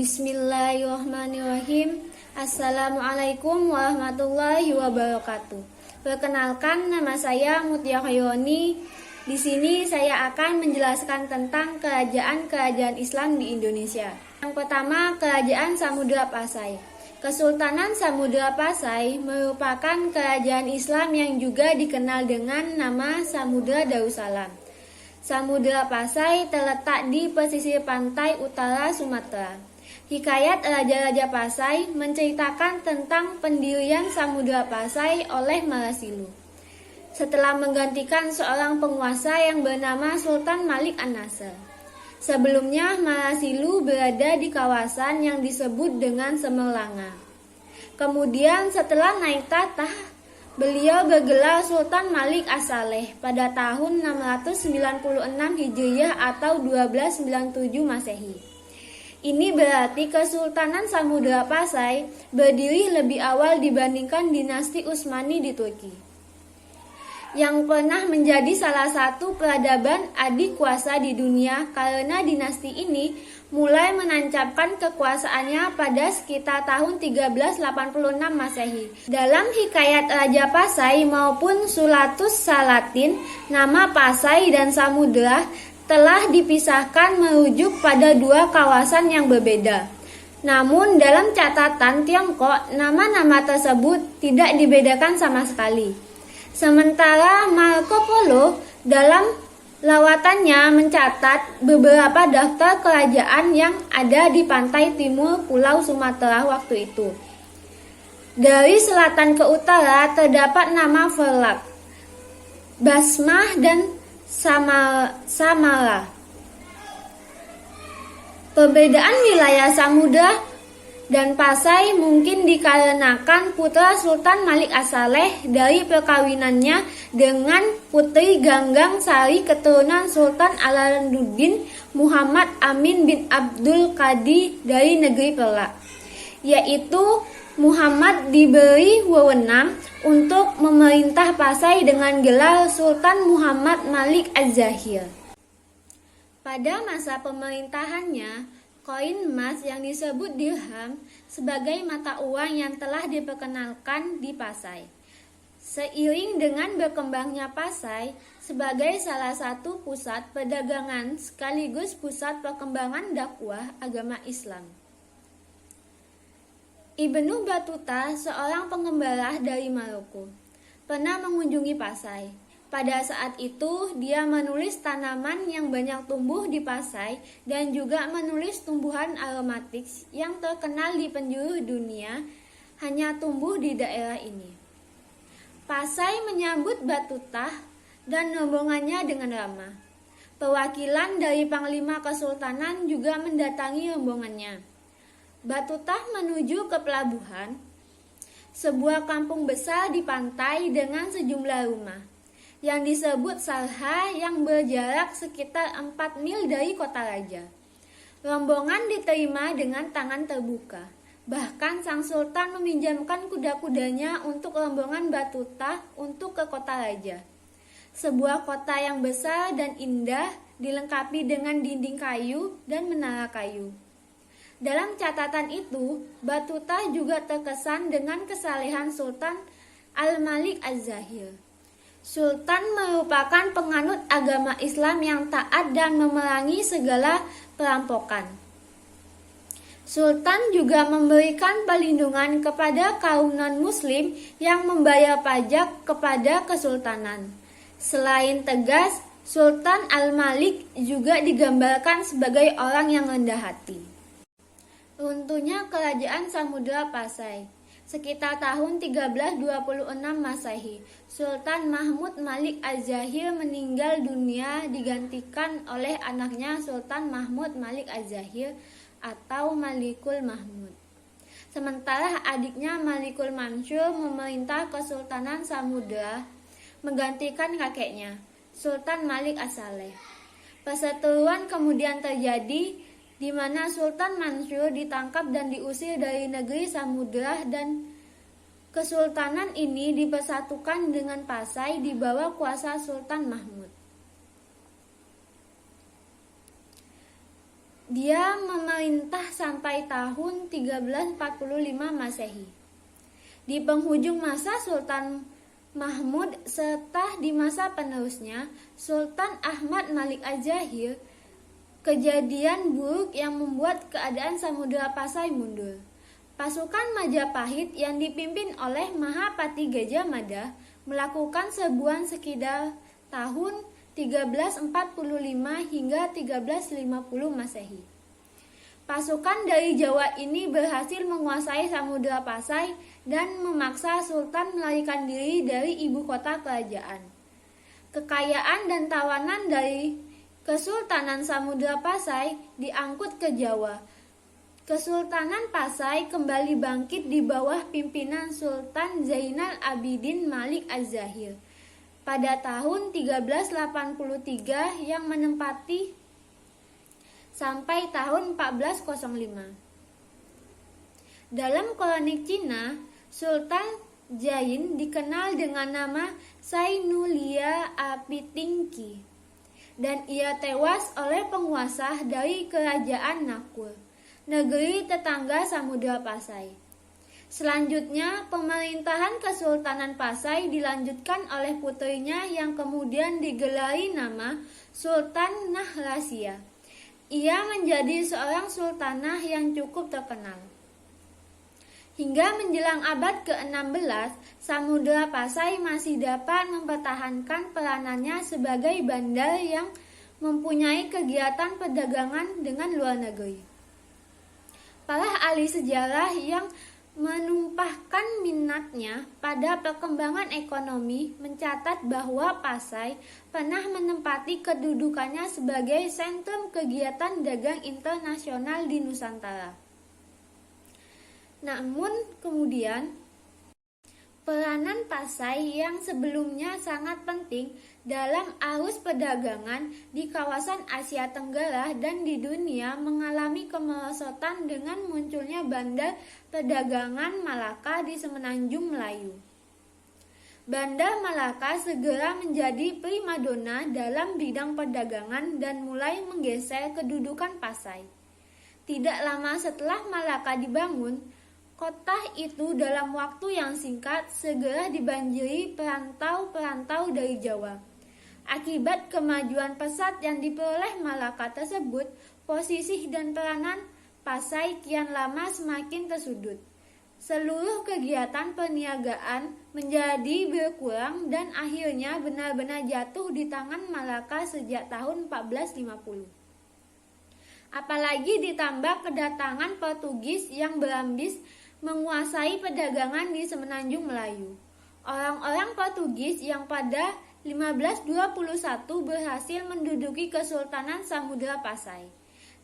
Bismillahirrahmanirrahim. Assalamualaikum warahmatullahi wabarakatuh. Perkenalkan, nama saya Mutia Khaironi. Di sini saya akan menjelaskan tentang kerajaan-kerajaan Islam di Indonesia. Yang pertama, Kerajaan Samudra Pasai. Kesultanan Samudra Pasai merupakan kerajaan Islam yang juga dikenal dengan nama Samudra Darussalam. Samudra Pasai terletak di pesisir pantai utara Sumatera. Hikayat Raja-Raja Pasai menceritakan tentang pendirian Samudra Pasai oleh Marasilu setelah menggantikan seorang penguasa yang bernama Sultan Malik An-Nasr. Sebelumnya, Marasilu berada di kawasan yang disebut dengan Semerlanga. Kemudian setelah naik tahta, beliau bergelar Sultan Malik As-Saleh pada tahun 696 Hijriah atau 1297 Masehi. Ini berarti Kesultanan Samudra Pasai berdiri lebih awal dibandingkan dinasti Utsmani di Turki, yang pernah menjadi salah satu peradaban adik kuasa di dunia karena dinasti ini mulai menancapkan kekuasaannya pada sekitar tahun 1386 Masehi. Dalam Hikayat Raja Pasai maupun Sulatus Salatin, nama Pasai dan Samudra telah dipisahkan merujuk pada dua kawasan yang berbeda. Namun dalam catatan Tiongkok, nama-nama tersebut tidak dibedakan sama sekali. Sementara Marco Polo dalam lawatannya mencatat beberapa daftar kerajaan yang ada di pantai timur Pulau Sumatera waktu itu. Dari selatan ke utara terdapat nama Verlak, Basmah, dan Samara. Perbedaan wilayah Samudra dan Pasai mungkin dikarenakan putra Sultan Malik As-Saleh dari perkawinannya dengan putri Ganggang Sari keturunan Sultan Aladdin Muhammad Amin bin Abdul Qadi dari negeri Perak, yaitu Muhammad diberi wewenang untuk memerintah Pasai dengan gelar Sultan Muhammad Malik Az-Zahir. Pada masa pemerintahannya, koin emas yang disebut dirham sebagai mata uang yang telah diperkenalkan di Pasai. Seiring dengan berkembangnya Pasai sebagai salah satu pusat perdagangan sekaligus pusat perkembangan dakwah agama Islam. Ibnu Battuta, seorang pengembara dari Maroko, pernah mengunjungi Pasai. Pada saat itu, dia menulis tanaman yang banyak tumbuh di Pasai dan juga menulis tumbuhan aromatik yang terkenal di penjuru dunia hanya tumbuh di daerah ini. Pasai menyambut Battuta dan rombongannya dengan ramah. Perwakilan dari Panglima Kesultanan juga mendatangi rombongannya. Battuta menuju ke pelabuhan, sebuah kampung besar di pantai dengan sejumlah rumah, yang disebut Salha, yang berjarak sekitar 4 mil dari kota raja. Rombongan diterima dengan tangan terbuka. Bahkan sang sultan meminjamkan kuda-kudanya untuk rombongan Battuta untuk ke kota raja. Sebuah kota yang besar dan indah dilengkapi dengan dinding kayu dan menara kayu. Dalam catatan itu, Battuta juga terkesan dengan kesalehan Sultan Al-Malik Az-Zahir. Sultan merupakan penganut agama Islam yang taat dan memerangi segala perampokan. Sultan juga memberikan perlindungan kepada kaum non-muslim yang membayar pajak kepada kesultanan. Selain tegas, Sultan Al-Malik juga digambarkan sebagai orang yang rendah hati. Runtuhnya Kerajaan Samudra Pasai. Sekitar tahun 1326 Masehi, Sultan Mahmud Malik Az-Zahir meninggal dunia digantikan oleh anaknya Sultan Mahmud Malik Az-Zahir atau Malikul Mahmud. Sementara adiknya Malikul Mansur memerintah Kesultanan Samudra menggantikan kakeknya, Sultan Malik As-Saleh. Perseteruan kemudian terjadi di mana Sultan Mansur ditangkap dan diusir dari negeri Samudra, dan kesultanan ini dipersatukan dengan Pasai di bawah kuasa Sultan Mahmud. Dia memerintah sampai tahun 1345 Masehi. Di penghujung masa Sultan Mahmud serta di masa penerusnya Sultan Ahmad Malik Az-Zahir, kejadian buruk yang membuat keadaan Samudra Pasai mundur. Pasukan Majapahit yang dipimpin oleh Mahapati Gajah Mada melakukan serbuan sekitar tahun 1345 hingga 1350 Masehi. Pasukan dari Jawa ini berhasil menguasai Samudra Pasai dan memaksa Sultan melarikan diri dari ibu kota kerajaan. Kekayaan dan tawanan dari Kesultanan Samudra Pasai diangkut ke Jawa. Kesultanan Pasai kembali bangkit di bawah pimpinan Sultan Zainal Abidin Malik Az-Zahir pada tahun 1383 yang menempati sampai tahun 1405. Dalam kronik Cina, Sultan Jain dikenal dengan nama Sainulia Apitingki dan ia tewas oleh penguasa dari kerajaan Nakur, negeri tetangga Samudra Pasai. Selanjutnya, pemerintahan Kesultanan Pasai dilanjutkan oleh putrinya yang kemudian digelari nama Sultan Nahrasia. Ia menjadi seorang sultanah yang cukup terkenal. Hingga menjelang abad ke-16, Samudra Pasai masih dapat mempertahankan peranannya sebagai bandar yang mempunyai kegiatan perdagangan dengan luar negeri. Para ahli sejarah yang menumpahkan minatnya pada perkembangan ekonomi mencatat bahwa Pasai pernah menempati kedudukannya sebagai sentrum kegiatan dagang internasional di Nusantara. Namun kemudian peranan Pasai yang sebelumnya sangat penting dalam arus perdagangan di kawasan Asia Tenggara dan di dunia mengalami kemerosotan dengan munculnya bandar perdagangan Malaka di Semenanjung Melayu. Bandar Malaka segera menjadi primadona dalam bidang perdagangan dan mulai menggeser kedudukan Pasai. Tidak lama setelah Malaka dibangun, kota itu dalam waktu yang singkat segera dibanjiri perantau-perantau dari Jawa. Akibat kemajuan pesat yang diperoleh Malaka tersebut, posisi dan peranan Pasai kian lama semakin tersudut. Seluruh kegiatan perniagaan menjadi berkurang dan akhirnya benar-benar jatuh di tangan Malaka sejak tahun 1450. Apalagi ditambah kedatangan Portugis yang berambis menguasai perdagangan di Semenanjung Melayu. Orang-orang Portugis yang pada 1521 berhasil menduduki Kesultanan Samudra Pasai.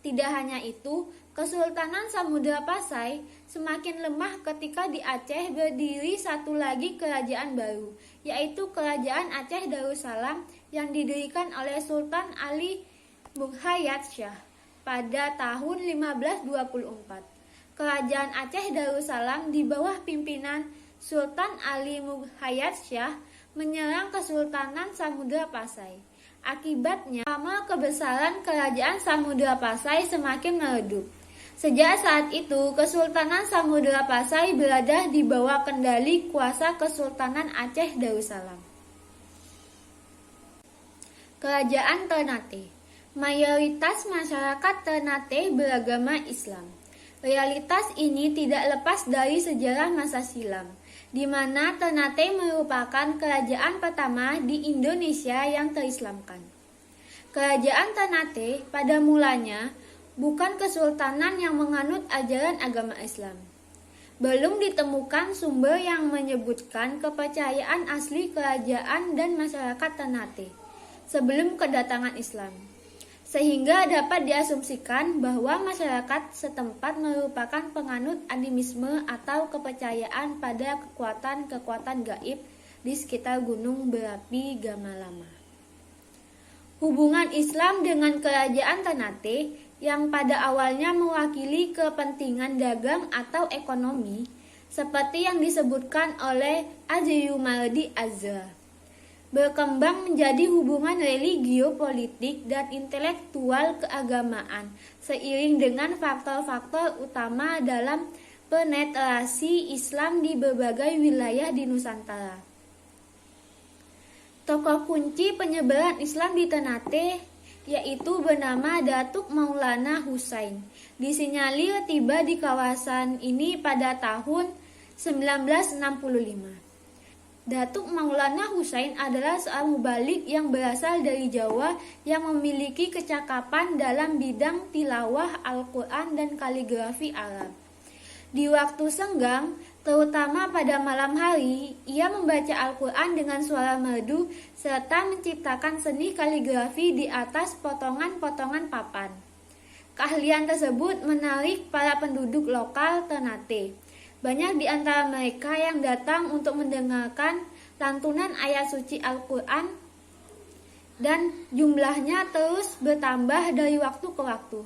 Tidak hanya itu, Kesultanan Samudra Pasai semakin lemah ketika di Aceh berdiri satu lagi kerajaan baru, yaitu Kerajaan Aceh Darussalam yang didirikan oleh Sultan Ali Mughayat Shah pada tahun 1524. Kerajaan Aceh Darussalam di bawah pimpinan Sultan Ali Mughayat Shah menyerang Kesultanan Samudra Pasai. Akibatnya, nama kebesaran Kerajaan Samudra Pasai semakin meredup. Sejak saat itu, Kesultanan Samudra Pasai berada di bawah kendali kuasa Kesultanan Aceh Darussalam. Kerajaan Ternate. Mayoritas masyarakat Ternate beragama Islam. Realitas ini tidak lepas dari sejarah masa silam, di mana Ternate merupakan kerajaan pertama di Indonesia yang terislamkan. Kerajaan Ternate pada mulanya bukan kesultanan yang menganut ajaran agama Islam. Belum ditemukan sumber yang menyebutkan kepercayaan asli kerajaan dan masyarakat Ternate sebelum kedatangan Islam, sehingga dapat diasumsikan bahwa masyarakat setempat merupakan penganut animisme atau kepercayaan pada kekuatan-kekuatan gaib di sekitar gunung berapi Gamalama. Hubungan Islam dengan kerajaan Ternate yang pada awalnya mewakili kepentingan dagang atau ekonomi, seperti yang disebutkan oleh Azriumardi Azra. berkembang menjadi hubungan religio-politik dan intelektual keagamaan, seiring dengan faktor-faktor utama dalam penetrasi Islam di berbagai wilayah di Nusantara. Tokoh kunci penyebaran Islam di Ternate yaitu bernama Datuk Maulana Husain. Disinyalir tiba di kawasan ini pada tahun 1965. Datuk Maulana Husain adalah seorang mubalik yang berasal dari Jawa yang memiliki kecakapan dalam bidang tilawah Al-Quran dan kaligrafi Arab. Di waktu senggang, terutama pada malam hari, ia membaca Al-Quran dengan suara merdu serta menciptakan seni kaligrafi di atas potongan-potongan papan. Keahlian tersebut menarik para penduduk lokal Ternate. Banyak di antara mereka yang datang untuk mendengarkan lantunan ayat suci Al-Quran dan jumlahnya terus bertambah dari waktu ke waktu.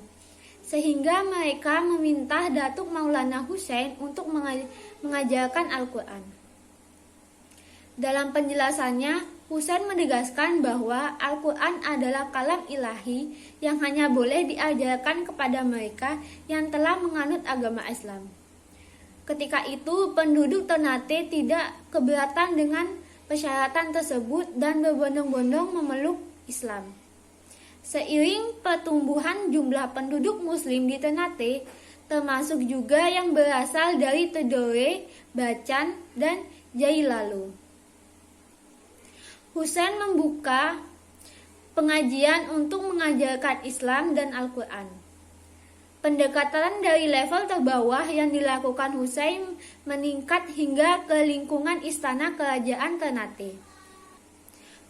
Sehingga mereka meminta Datuk Maulana Husain untuk mengajarkan Al-Quran. Dalam penjelasannya, Husain menegaskan bahwa Al-Quran adalah kalam ilahi yang hanya boleh diajarkan kepada mereka yang telah menganut agama Islam. Ketika itu, penduduk Ternate tidak keberatan dengan persyaratan tersebut dan berbondong-bondong memeluk Islam. Seiring pertumbuhan jumlah penduduk Muslim di Ternate, termasuk juga yang berasal dari Tidore, Bacan, dan Jailalu, Husain membuka pengajian untuk mengajarkan Islam dan Al-Quran. Pendekatan dari level terbawah yang dilakukan Husain meningkat hingga ke lingkungan istana kerajaan Ternate.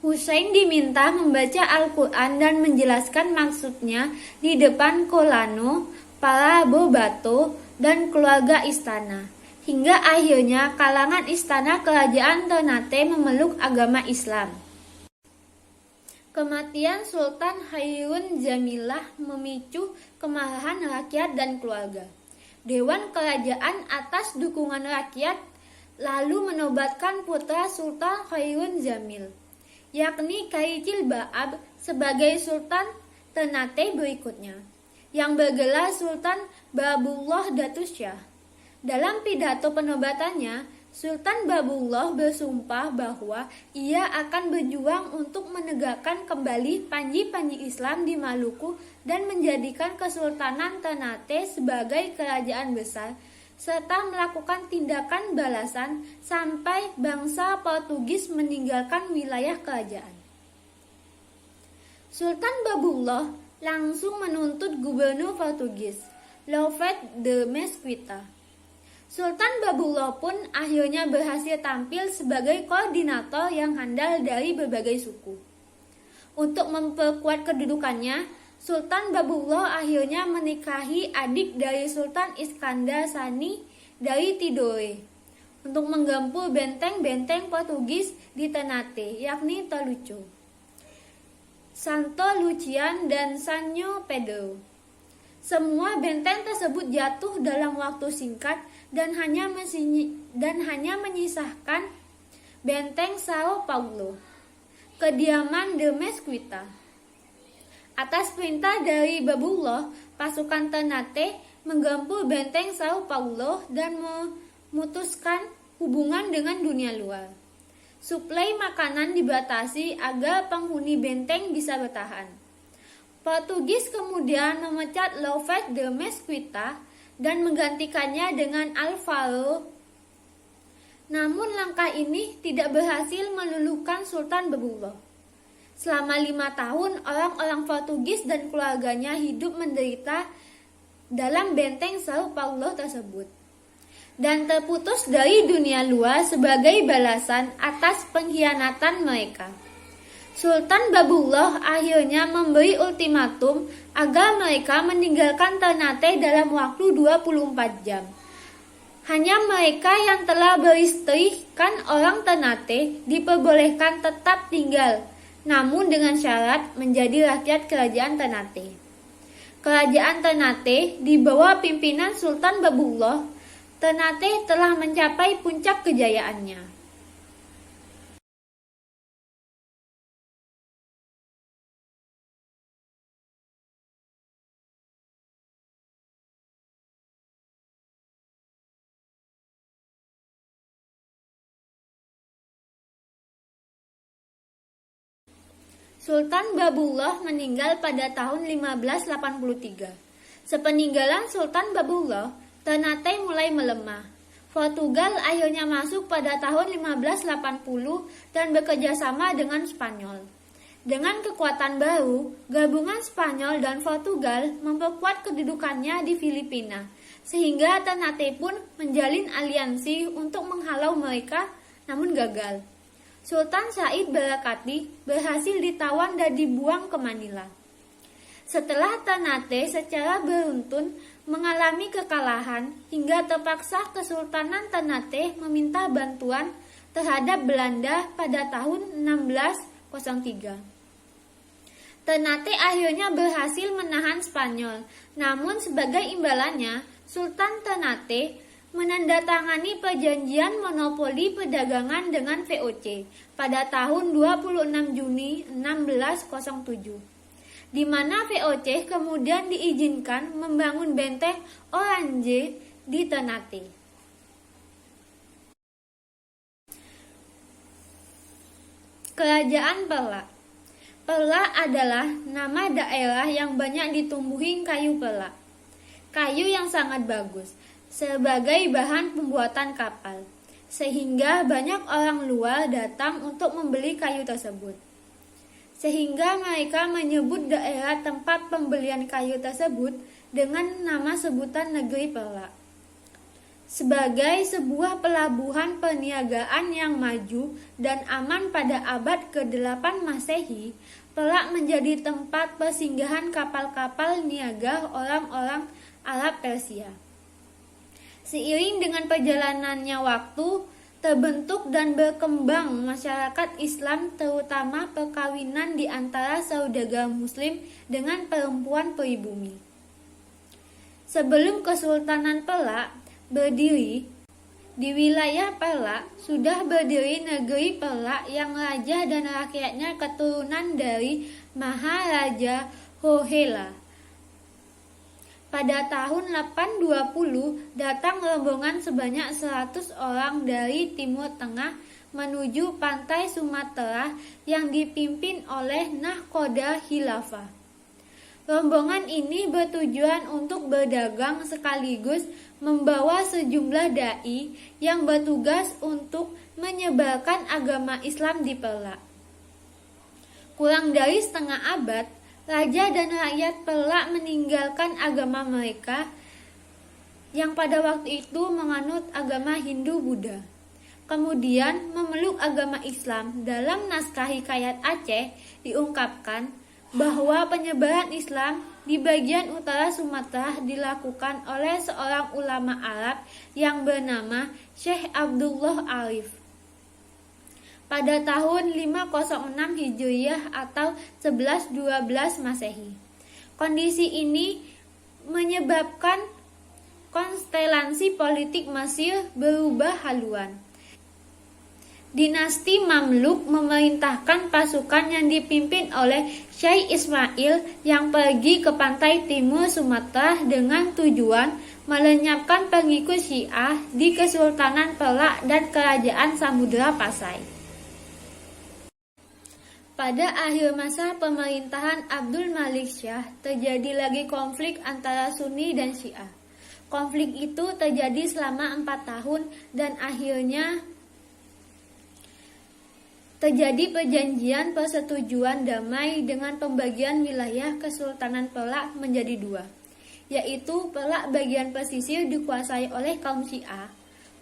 Husain diminta membaca Al-Quran dan menjelaskan maksudnya di depan Kolano, para bobato, dan keluarga istana. Hingga akhirnya kalangan istana kerajaan Ternate memeluk agama Islam. Kematian Sultan Hairun Jamilah memicu kemarahan rakyat dan keluarga. Dewan Kerajaan atas dukungan rakyat lalu menobatkan putra Sultan Hairun Jamil, yakni Kaicil Baab sebagai Sultan Ternate berikutnya, yang bergelar Sultan Babullah Datussyah. Dalam pidato penobatannya, Sultan Babullah bersumpah bahwa ia akan berjuang untuk menegakkan kembali panji-panji Islam di Maluku dan menjadikan Kesultanan Ternate sebagai kerajaan besar, serta melakukan tindakan balasan sampai bangsa Portugis meninggalkan wilayah kerajaan. Sultan Babullah langsung menuntut gubernur Portugis, Louvete de Mesquita. Sultan Babullah pun akhirnya berhasil tampil sebagai koordinator yang handal dari berbagai suku. Untuk memperkuat kedudukannya, Sultan Babullah akhirnya menikahi adik dari Sultan Iskandar Sani dari Tidore untuk menggempur benteng-benteng Portugis di Ternate, yakni Toluco, Santo Lucian, dan Sanho Pedro. Semua benteng tersebut jatuh dalam waktu singkat dan hanya menyisakan benteng Sao Paulo, kediaman de Mesquita. Atas perintah dari Babullah, pasukan Ternate menggempur benteng Sao Paulo dan memutuskan hubungan dengan dunia luar. Suplai makanan dibatasi agar penghuni benteng bisa bertahan. Portugis kemudian memecat Louvete de Mesquita dan menggantikannya dengan Alvaro. Namun langkah ini tidak berhasil meluluhkan Sultan Babullah. Selama 5 tahun, orang-orang Portugis dan keluarganya hidup menderita dalam benteng Sao Paulo tersebut, dan terputus dari dunia luar sebagai balasan atas pengkhianatan mereka. Sultan Babullah akhirnya memberi ultimatum agar mereka meninggalkan Ternate dalam waktu 24 jam. Hanya mereka yang telah beristri kan orang Ternate diperbolehkan tetap tinggal, namun dengan syarat menjadi rakyat kerajaan Ternate. Kerajaan Ternate di bawah pimpinan Sultan Babullah, Ternate telah mencapai puncak kejayaannya. Sultan Babullah meninggal pada tahun 1583. Sepeninggalan Sultan Babullah, Ternate mulai melemah. Portugal akhirnya masuk pada tahun 1580 dan bekerjasama dengan Spanyol. Dengan kekuatan baru, gabungan Spanyol dan Portugal memperkuat kedudukannya di Filipina, sehingga Ternate pun menjalin aliansi untuk menghalau mereka, namun gagal. Sultan Said Barakati berhasil ditawan dan dibuang ke Manila. Setelah Ternate secara beruntun mengalami kekalahan hingga terpaksa Kesultanan Ternate meminta bantuan terhadap Belanda pada tahun 1603. Ternate akhirnya berhasil menahan Spanyol, namun sebagai imbalannya Sultan Ternate menandatangani perjanjian monopoli perdagangan dengan VOC pada tahun 26 Juni 1607, di mana VOC kemudian diizinkan membangun benteng Orange di Ternate. Kerajaan Perla. Perla adalah nama daerah yang banyak ditumbuhi kayu perla, kayu yang sangat bagus sebagai bahan pembuatan kapal, sehingga banyak orang luar datang untuk membeli kayu tersebut. Sehingga mereka menyebut daerah tempat pembelian kayu tersebut dengan nama sebutan Negeri Perla. Sebagai sebuah pelabuhan perniagaan yang maju dan aman pada abad ke-8 Masehi, Perla menjadi tempat persinggahan kapal-kapal niaga orang-orang Arab Persia. Seiring dengan perjalanannya waktu, terbentuk dan berkembang masyarakat Islam, terutama perkawinan di antara saudagar Muslim dengan perempuan pribumi. Sebelum Kesultanan Perla berdiri, di wilayah Perla sudah berdiri negeri Perla yang raja dan rakyatnya keturunan dari Maharaja Hohela. Pada tahun 820 datang rombongan sebanyak 100 orang dari Timur Tengah menuju pantai Sumatera yang dipimpin oleh Nahkoda Khilafah. Rombongan ini bertujuan untuk berdagang sekaligus membawa sejumlah dai yang bertugas untuk menyebarkan agama Islam di Perla. Kurang dari setengah abad, raja dan rakyat Perla meninggalkan agama mereka yang pada waktu itu menganut agama Hindu-Buddha. Kemudian memeluk agama Islam. Dalam naskah Hikayat Aceh diungkapkan bahwa penyebaran Islam di bagian utara Sumatera dilakukan oleh seorang ulama Arab yang bernama Syekh Abdullah Arif pada tahun 506 Hijriyah atau 1112 Masehi. Kondisi ini menyebabkan konstelasi politik Mesir berubah haluan. Dinasti Mamluk memerintahkan pasukan yang dipimpin oleh Syekh Ismail yang pergi ke pantai timur Sumatera dengan tujuan melenyapkan pengikut Syiah di Kesultanan Perla dan Kerajaan Samudra Pasai. Pada akhir masa pemerintahan Abdul Malik Syah, terjadi lagi konflik antara Sunni dan Syiah. Konflik itu terjadi selama 4 tahun dan akhirnya terjadi perjanjian persetujuan damai dengan pembagian wilayah Kesultanan Perla menjadi 2, yaitu Perla bagian pesisir dikuasai oleh kaum Syiah.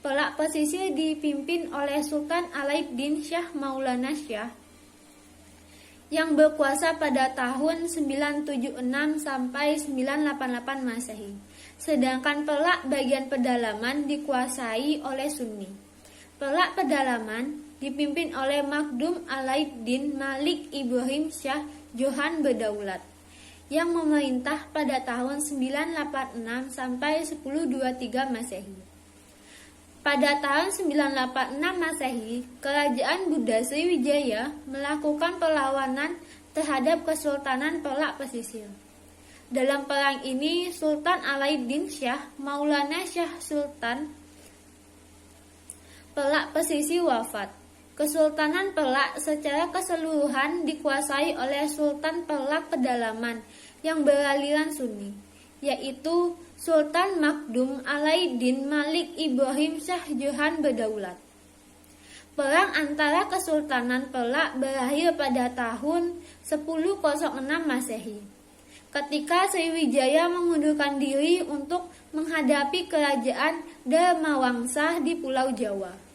Perla pesisir dipimpin oleh Sultan Alauddin Shah Maulana Shah yang berkuasa pada tahun 976 sampai 988 Masehi. Sedangkan Perla bagian pedalaman dikuasai oleh Sunni. Perla pedalaman dipimpin oleh Makdum Alauddin Malik Ibrahim Shah Johan Berdaulat yang memerintah pada tahun 986 sampai 1023 Masehi. Pada tahun 986 Masehi, Kerajaan Buddha Sriwijaya melakukan perlawanan terhadap Kesultanan Perla Pesisir. Dalam perang ini, Sultan Alauddin Shah Maulana Shah Sultan Perla Pesisir wafat. Kesultanan Pelak secara keseluruhan dikuasai oleh Sultan Pelak Pedalaman yang beraliran Sunni, yaitu Sultan Makdum Alaiddin Malik Ibrahim Shah Jahan berdaulat. Perang antara Kesultanan Pelak berakhir pada tahun 1006 Masehi, ketika Sriwijaya mengundurkan diri untuk menghadapi kerajaan Dharmawangsah di Pulau Jawa.